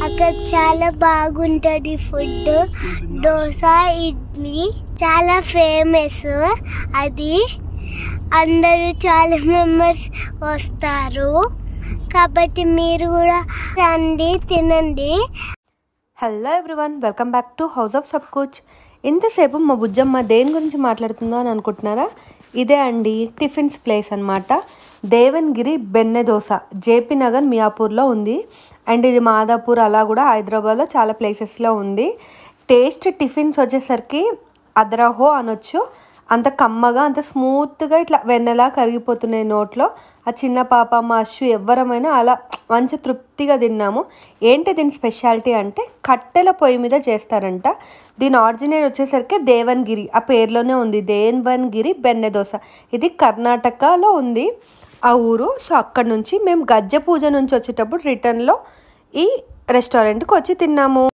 అక్కడ చాలా బాగుంటది ఫుడ్. దోశ ఇడ్లీ చాలా ఫేమస్. అది అందరూ చాలా మెంబర్స్ వస్తారు కాబట్టి మీరు కూడా రండి, తినండి. Hello everyone, welcome back to house of Sab Kuch. ఇంతసేపు మా బుజ్జమ్మ దేని గురించి మాట్లాడుతుందో అని అనుకుంటున్నారా? ఇదే అండి టిఫిన్స్ ప్లేస్ అనమాట. దేవన్గిరి బెన్నె దోశ జేపీ నగర్ మియాపూర్లో ఉంది. అండ్ ఇది మాదాపూర్ అలా కూడా హైదరాబాద్లో చాలా ప్లేసెస్లో ఉంది. టేస్ట్ టిఫిన్స్ వచ్చేసరికి అదరహో అనొచ్చు. అంత కమ్మగా, అంత స్మూత్గా ఇట్లా వెన్నెలా కరిగిపోతున్నాయి నోట్లో. ఆ చిన్న పాప, మా అశ్వు ఎవ్వరమైనా అలా మంచి తృప్తిగా తిన్నాము. ఏంటి దీని స్పెషాలిటీ అంటే కట్టెల పొయ్యి మీద చేస్తారంట. దీని ఆరిజినేట్ వచ్చేసరికి దేవన్గిరి, ఆ పేరులోనే ఉంది దేవన్గిరి బెన్నె దోశ. ఇది కర్ణాటకలో ఉంది ఆ ఊరు. సో అక్కడ నుంచి మేము గజ్జె పూజ నుంచి వచ్చేటప్పుడు రిటర్న్లో ఈ రెస్టారెంట్కి వచ్చి తిన్నాము.